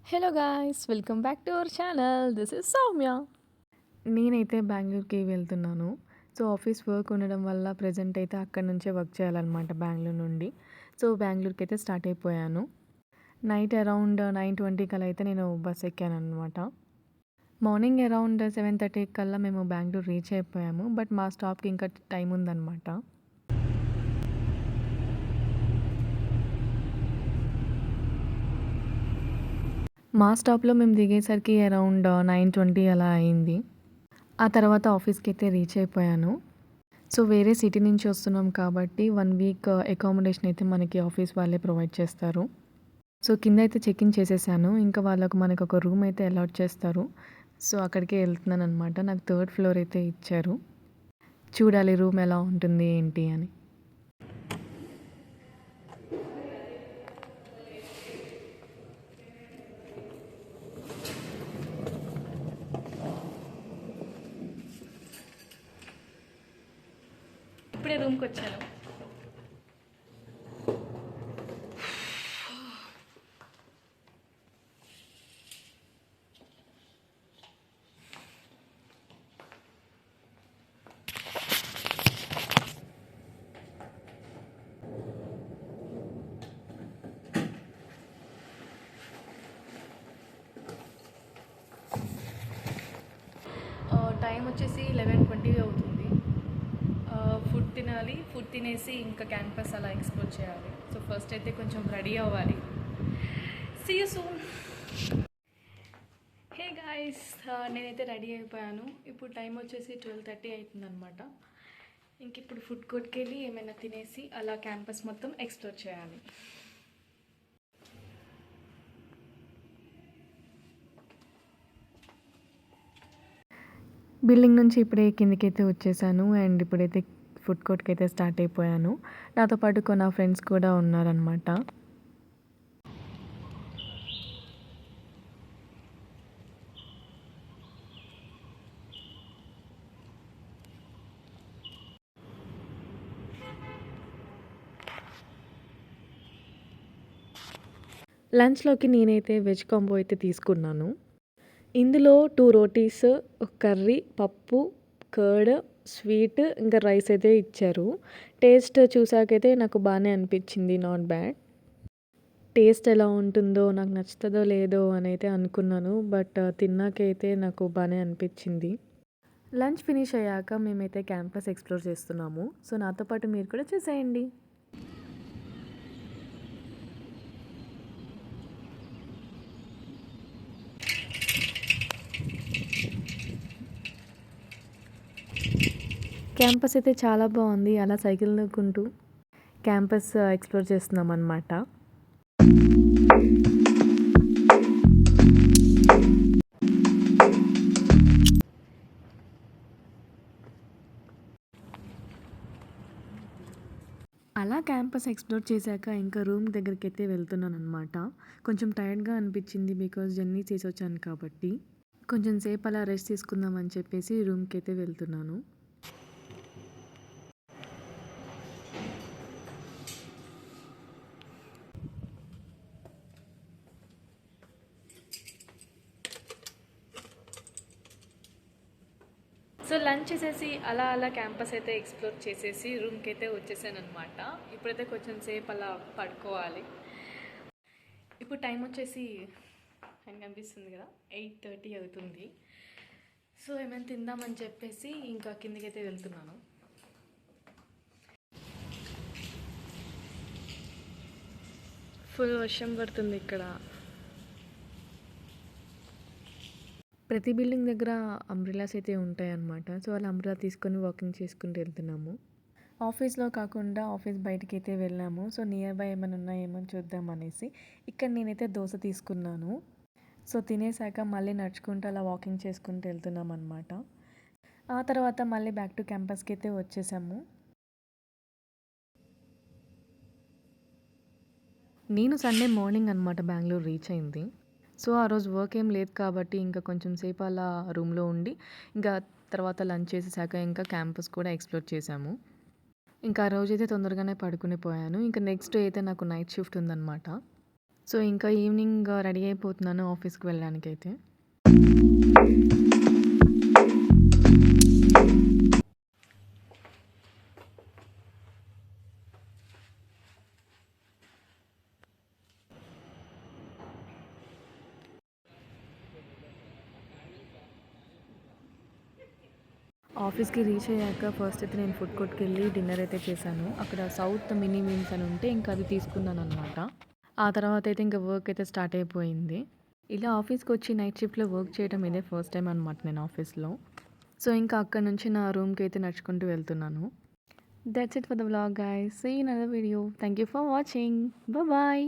Hello guys, welcome back to our channel. This is Soumya. నేనైతే బెంగళూరుకి వెళ్తున్నాను. సో ఆఫీస్ వర్క్ ఉండడం వల్ల ప్రెజెంట్ అయితే అక్కడి నుంచే వర్క్ చేయాలన్నమాట, బెంగళూరు నుండి. సో బెంగళూరుకి అయితే స్టార్ట్ అయిపోయాను. నైట్ అరౌండ్ 9:20 కల్లా అయితే నేను బస్ ఎక్కానన్నమాట. మార్నింగ్ అరౌండ్ 7:30 కల్లా మేము బెంగళూరు రీచ్ అయిపోయాము. బట్ మా స్టాప్కి ఇంకా టైం ఉందన్నమాట. మా స్టాప్లో మేము దిగేసరికి అరౌండ్ 9:20 అలా అయింది. ఆ తర్వాత ఆఫీస్కి అయితే రీచ్ అయిపోయాను. సో వేరే సిటీ నుంచి వస్తున్నాం కాబట్టి 1 వీక్ అకామిడేషన్ అయితే మనకి ఆఫీస్ వాళ్ళే ప్రొవైడ్ చేస్తారు. సో కింద అయితే చెక్ ఇన్ చేసేసాను. ఇంకా వాళ్ళకు మనకు ఒక రూమ్ అయితే అలాట్ చేస్తారు. సో అక్కడికే వెళ్తున్నాను అనమాట. నాకు 3rd ఫ్లోర్ అయితే ఇచ్చారు. చూడాలి రూమ్ ఎలా ఉంటుంది ఏంటి అని. ఇప్పుడే రూమ్కి వచ్చాను. టైం వచ్చేసి 11:20 అవుతుంది. ఫుడ్ తినాలి. ఫుడ్ తినేసి ఇంకా క్యాంపస్ అలా ఎక్స్ప్లోర్ చేయాలి. సో ఫస్ట్ అయితే కొంచెం రెడీ అవ్వాలి. See you soon. Hey guys, నేనైతే రెడీ అయిపోయాను. ఇప్పుడు టైం వచ్చేసి 12:30 అవుతుందన్నమాట. ఇంక ఇప్పుడు ఫుడ్ కోర్ట్కి వెళ్ళి ఏమైనా తినేసి అలా క్యాంపస్ మొత్తం ఎక్స్ప్లోర్ చేయాలి. బిల్డింగ్ నుంచి ఇప్పుడే కిందకైతే వచ్చేసాను. అండ్ ఇప్పుడైతే ఫుడ్ కోర్ట్కి అయితే స్టార్ట్ అయిపోయాను. నాతో పాటు కొన్ని ఫ్రెండ్స్ కూడా ఉన్నారనమాట. లంచ్లోకి నేనైతే వెజ్ కాంబో అయితే తీసుకున్నాను. ఇందులో 2 రోటీస్, ఒక కర్రీ, పప్పు, కర్డ్, స్వీట్, ఇంకా రైస్ అయితే ఇచ్చారు. టేస్ట్ చూసాకైతే నాకు బాగానే అనిపించింది, నాట్ బ్యాడ్. టేస్ట్ ఎలా ఉంటుందో, నాకు నచ్చుతుందో లేదో అని అయితే అనుకున్నాను. బట్ తిన్నాకైతే నాకు బాగానే అనిపించింది. లంచ్ ఫినిష్ అయ్యాక మేమైతే క్యాంపస్ ఎక్స్ప్లోర్ చేస్తున్నాము. సో నాతో పాటు మీరు కూడా చూసేయండి. క్యాంపస్ అయితే చాలా బాగుంది. అలా సైకిల్ తొక్కుంటూ క్యాంపస్ ఎక్స్ప్లోర్ చేస్తున్నాం అన్నమాట. అలా క్యాంపస్ ఎక్స్ప్లోర్ చేశాక ఇంకా రూమ్ దగ్గరికి అయితే వెళ్తున్నాను అనమాట. కొంచెం టైర్డ్గా అనిపించింది, బికాజ్ జర్నీ చేసి వచ్చాను కాబట్టి. కొంచెం సేపు అలా రెస్ట్ తీసుకుందాం అని చెప్పేసి రూమ్కి అయితే వెళ్తున్నాను. సో లంచ్ చేసేసి అలా క్యాంపస్ అయితే ఎక్స్ప్లోర్ చేసేసి రూమ్కి అయితే వచ్చేసాను అనమాట. ఇప్పుడైతే కొంచెం సేపు అలా పడుకోవాలి. ఇప్పుడు టైం వచ్చేసి అని కనిపిస్తుంది కదా, 8:30 అవుతుంది. సో ఏమైనా తిందామని చెప్పేసి ఇంకా కిందకైతే వెళ్తున్నాను. ఫుల్ వర్షం పడుతుంది ఇక్కడ. ప్రతి బిల్డింగ్ దగ్గర అంబ్రెలాస్ అయితే ఉంటాయన్నమాట. సో అలా అంబ్రెలా తీసుకొని వాకింగ్ చేసుకుంటూ వెళ్తున్నాము. ఆఫీస్లో కాకుండా ఆఫీస్ బయటికి అయితే వెళ్ళాము. సో నియర్ బై ఏమైనా ఉన్నాయేమో చూద్దాం అనేసి ఇక్కడ నేనైతే దోశ తీసుకున్నాను. సో తినేసాక మళ్ళీ నడుచుకుంటూ అలా వాకింగ్ చేసుకుంటూ వెళ్తున్నాం అనమాట. ఆ తర్వాత మళ్ళీ బ్యాక్ టు క్యాంపస్కి అయితే వచ్చేసాము. నేను సండే మార్నింగ్ అనమాట బెంగళూరు రీచ్ అయింది. సో ఆ రోజు వర్క్ ఏం లేదు కాబట్టి ఇంకా కొంచెం సేపు అలా రూమ్లో ఉండి ఇంకా తర్వాత లంచ్ చేసేసాక ఇంకా క్యాంపస్ కూడా ఎక్స్ప్లోర్ చేసాము. ఇంకా ఆ రోజైతే తొందరగానే పడుకుని పోయాను. ఇంకా నెక్స్ట్ డే అయితే నాకు నైట్ షిఫ్ట్ ఉందన్నమాట. సో, ఇంకా ఈవినింగ్ రెడీ అయిపోతున్నాను ఆఫీస్‌కి వెళ్ళడానికైతే. ఆఫీస్‌కి రీచ్ అయ్యాక ఫస్ట్ అయితే నేను ఫుడ్ కోర్ట్‌కెళ్ళి డిన్నర్ అయితే చేశాను. అక్కడ సౌత్ మినీ మీల్స్ అని ఉంటే ఇంకా అది తీసుకున్నాననమాట. ఆ తర్వాత అయితే ఇంకా వర్క్ అయితే స్టార్ట్ అయిపోయింది. ఇలా ఆఫీస్‌కొచ్చి నైట్ షిఫ్ట్‌లో వర్క్ చేయడం ఇదే ఫస్ట్ టైమ్ అనమాట నేను ఆఫీస్‌లో. సో, ఇంకా అక్కడి నుంచి నా రూమ్‌కి అయితే నడుచుకుంటూ వెళ్తున్నాను. That's it for the vlog guys. See you in another video. Thank you for watching. Bye.